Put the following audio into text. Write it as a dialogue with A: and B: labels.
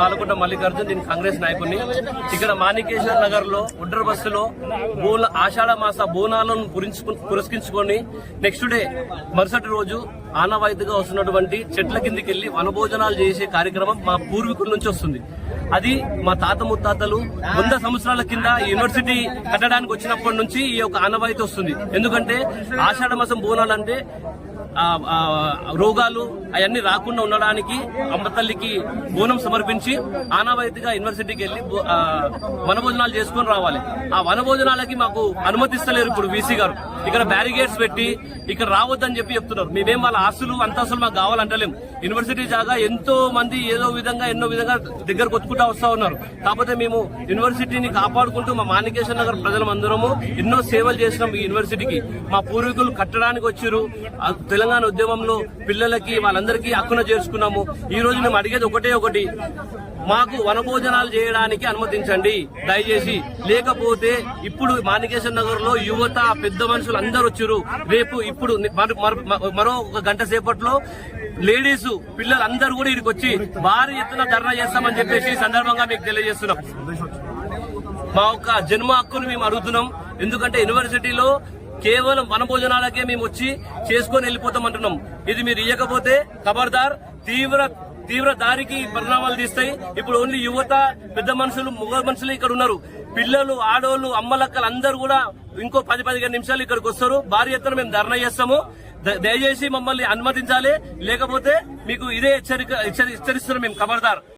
A: ఆలకుంట మల్లికార్జున్, దీని కాంగ్రెస్ నాయకుడిని. ఇక్కడ మాణికేశ్వర నగర్ లో ఒడ్డర్ బస్సులో ఆషాఢ మాస బోనాలను పురస్కరించుకొని నెక్స్ట్ డే మరుసటి రోజు ఆనవాయితీగా వస్తున్నటువంటి చెట్ల కిందికి వెళ్లి వనభోజనాలు చేసే కార్యక్రమం మా పూర్వీకుల నుంచి వస్తుంది. అది మా తాత ముత్తాతలు 100 సంవత్సరాల కింద యూనివర్సిటీ కట్టడానికి వచ్చినప్పటి నుంచి ఈ యొక్క ఆనవాయితీ వస్తుంది. ఎందుకంటే ఆషాఢ మాసం బోనాలంటే రోగాలు అవన్నీ రాకుండా ఉండడానికి అమ్మతల్లికి బోనం సమర్పించి ఆనవాయితీగా యూనివర్సిటీకి వెళ్లి వనభోజనాలు చేసుకుని రావాలి. ఆ వనభోజనాలకి మాకు అనుమతిస్తలేరు ఇప్పుడు వీసీ గారు. ఇక్కడ బ్యారిగేడ్స్ పెట్టి ఇక్కడ రావద్దని చెప్తున్నారు. మేమేం వాళ్ళ ఆస్తులు అంతస్తులు మాకు కావాలంటలేము. యూనివర్సిటీ జాగా ఎంతో మంది ఏదో విధంగా ఎన్నో విధంగా దగ్గర కొట్టుకుంటా వస్తా ఉన్నారు. కాకపోతే మేము యూనివర్సిటీని కాపాడుకుంటూ మా మాణికేశ్వర నగర్ ప్రజలందరము ఎన్నో సేవలు చేసినాం. ఈ యూనివర్సిటీకి మా పూర్వీకులు కట్టడానికి వచ్చారు. తెలంగాణ ఉద్యమంలో పిల్లలకి వాళ్ళందరికీ హక్కున చేర్చుకున్నాము. ఈ రోజు మేము అడిగేది ఒకటి, మాకు వనభోజనాలు చేయడానికి అనుమతించండి దయచేసి. లేకపోతే ఇప్పుడు మాణికేశ్వర నగర్ లో యువత పెద్ద మనుషులు అందరూ వచ్చారు. రేపు ఇప్పుడు మరో 1 గంట సేపట్లో లేడీస్ పిల్లలు అందరూ కూడా ఇక్కడికి వచ్చి భారీ ఎత్తున ధర్నా చేస్తామని చెప్పేసి సందర్భంగా మీకు తెలియజేస్తున్నాం. మా యొక్క జన్మ హక్కును మేము అడుగుతున్నాం. ఎందుకంటే యూనివర్సిటీలో కేవలం వనభోజనాలకే మేము వచ్చి చేసుకొని వెళ్ళిపోతామంటున్నాం. ఇది మీరు ఇవ్వకపోతే ఖబర్దార్ తీవ్ర దారికి పరిణామాలు తీస్తాయి. ఇప్పుడు ఓన్లీ యువత, పెద్ద మనుషులు, మగ మనుషులు ఇక్కడ ఉన్నారు. పిల్లలు, ఆడోళ్లు, అమ్మలక్కలు అందరూ కూడా ఇంకో 10-15 నిమిషాలు ఇక్కడికి వస్తారు. భారీ ఎత్తున మేము ధర్నా చేస్తాము. దయచేసి మమ్మల్ని అనుమతించాలి. లేకపోతే మీకు ఇదే హెచ్చరిస్తున్నాం మేము ఖబర్దార్.